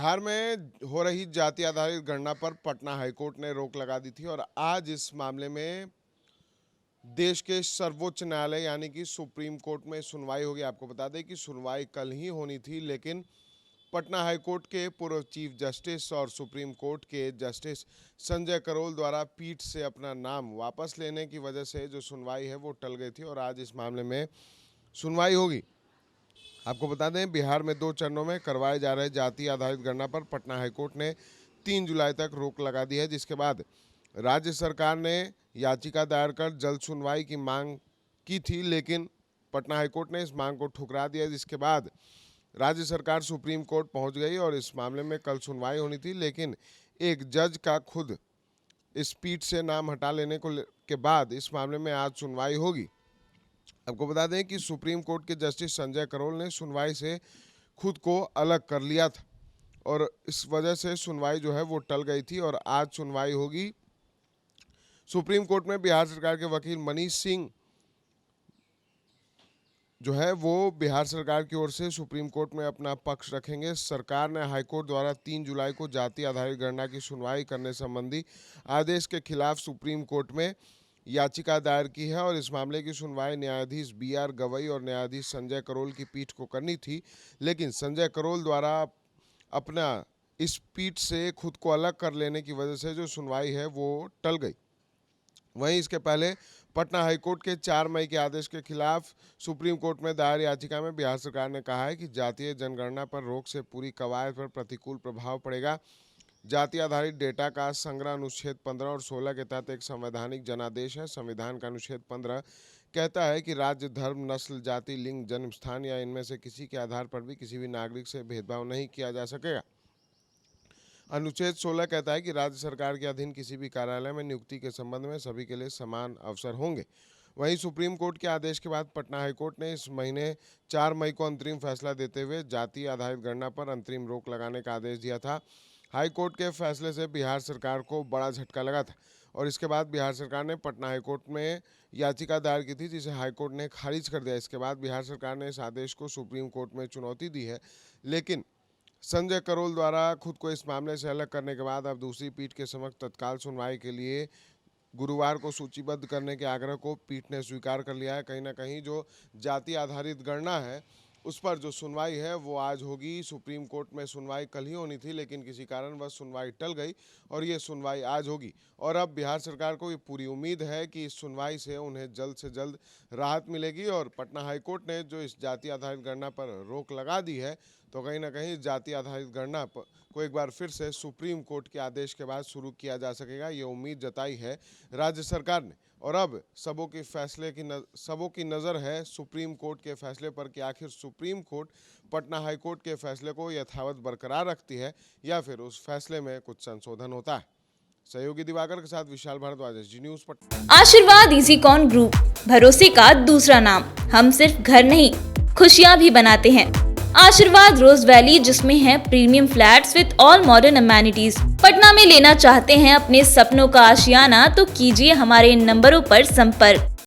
बिहार में हो रही जाति आधारित गणना पर पटना हाईकोर्ट ने रोक लगा दी थी और आज इस मामले में देश के सर्वोच्च न्यायालय यानी कि सुप्रीम कोर्ट में सुनवाई होगी। आपको बता दें कि सुनवाई कल ही होनी थी, लेकिन पटना हाईकोर्ट के पूर्व चीफ जस्टिस और सुप्रीम कोर्ट के जस्टिस संजय करोल द्वारा पीठ से अपना नाम वापस लेने की वजह से जो सुनवाई है वो टल गई थी और आज इस मामले में सुनवाई होगी। आपको बता दें, बिहार में 2 चरणों में करवाए जा रहे जाति आधारित गणना पर पटना हाईकोर्ट ने 3 जुलाई तक रोक लगा दी है, जिसके बाद राज्य सरकार ने याचिका दायर कर जल्द सुनवाई की मांग की थी, लेकिन पटना हाईकोर्ट ने इस मांग को ठुकरा दिया, जिसके बाद राज्य सरकार सुप्रीम कोर्ट पहुंच गई और इस मामले में कल सुनवाई होनी थी, लेकिन एक जज का खुद इस पीठ से नाम हटा लेने के बाद इस मामले में आज सुनवाई होगी। आपको बता दें कि सुप्रीम कोर्ट के जस्टिस संजय करोल ने सुनवाई से खुद को अलग कर लिया था और इस वजह से सुनवाई जो है वो टल गई थी और आज सुनवाई होगी। सुप्रीम कोर्ट में बिहार सरकार के वकील मनीष सिंह जो है वो बिहार सरकार की ओर से सुप्रीम कोर्ट में अपना पक्ष रखेंगे। सरकार ने हाईकोर्ट द्वारा 3 जुलाई को जाति आधारित गणना की सुनवाई करने संबंधी आदेश के खिलाफ सुप्रीम कोर्ट में याचिका दायर की है और इस मामले की सुनवाई न्यायाधीश BR गवई और न्यायाधीश संजय करोल की पीठ को करनी थी, लेकिन संजय करोल द्वारा अपना इस पीठ से खुद को अलग कर लेने की वजह से जो सुनवाई है वो टल गई। वहीं इसके पहले पटना हाईकोर्ट के 4 मई के आदेश के खिलाफ सुप्रीम कोर्ट में दायर याचिका में बिहार सरकार ने कहा है कि जातीय जनगणना पर रोक से पूरी कवायद पर प्रतिकूल प्रभाव पड़ेगा। जाति आधारित डेटा का संग्रह अनुच्छेद 15 और 16 के तहत एक संवैधानिक जनादेश है। संविधान का अनुच्छेद 15 कहता है कि राज्य, धर्म, नस्ल, जाति, लिंग, जन्म स्थान या इनमें से किसी के आधार पर भी किसी भी नागरिक से भेदभाव नहीं किया जा सकेगा। अनुच्छेद 16 कहता है कि राज्य सरकार के अधीन किसी भी कार्यालय में नियुक्ति के संबंध में सभी के लिए समान अवसर होंगे। वहीं सुप्रीम कोर्ट के आदेश के बाद पटना हाईकोर्ट ने इस महीने 4 मई को अंतरिम फैसला देते हुए जाति आधारित गणना पर अंतरिम रोक लगाने का आदेश दिया था। हाईकोर्ट के फैसले से बिहार सरकार को बड़ा झटका लगा था और इसके बाद बिहार सरकार ने पटना हाईकोर्ट में याचिका दायर की थी, जिसे हाईकोर्ट ने खारिज कर दिया। इसके बाद बिहार सरकार ने इस आदेश को सुप्रीम कोर्ट में चुनौती दी है, लेकिन संजय करोल द्वारा खुद को इस मामले से अलग करने के बाद अब दूसरी पीठ के समक्ष तत्काल सुनवाई के लिए गुरुवार को सूचीबद्ध करने के आग्रह को पीठ ने स्वीकार कर लिया है। कहीं ना कहीं जो जाति आधारित गणना है उस पर जो सुनवाई है वो आज होगी। सुप्रीम कोर्ट में सुनवाई कल ही होनी थी, लेकिन किसी कारणवश सुनवाई टल गई और ये सुनवाई आज होगी और अब बिहार सरकार को ये पूरी उम्मीद है कि इस सुनवाई से उन्हें जल्द से जल्द राहत मिलेगी और पटना हाईकोर्ट ने जो इस जाति आधारित गणना पर रोक लगा दी है, तो कहीं ना कहीं जाति आधारित गणना को एक बार फिर से सुप्रीम कोर्ट के आदेश के बाद शुरू किया जा सकेगा। ये उम्मीद जताई है राज्य सरकार ने और अब सबों की नज़र है सुप्रीम कोर्ट के फैसले पर कि आखिर सुप्रीम कोर्ट पटना हाईकोर्ट के फैसले को यथावत बरकरार रखती है या फिर उस फैसले में कुछ संशोधन होता है। सहयोगी दिवाकर के साथ विशाल भारद्वाज, SG न्यूज़ पटना। आशीर्वाद इजीकॉन ग्रुप, भरोसे का दूसरा नाम। हम सिर्फ घर नहीं, खुशियां भी बनाते हैं। आशीर्वाद रोज वैली, जिसमें है premium flats with all modern amenities. Patna में लेना चाहते हैं अपने सपनों का आशियाना, तो कीजिए हमारे इन नंबरों पर संपर्क।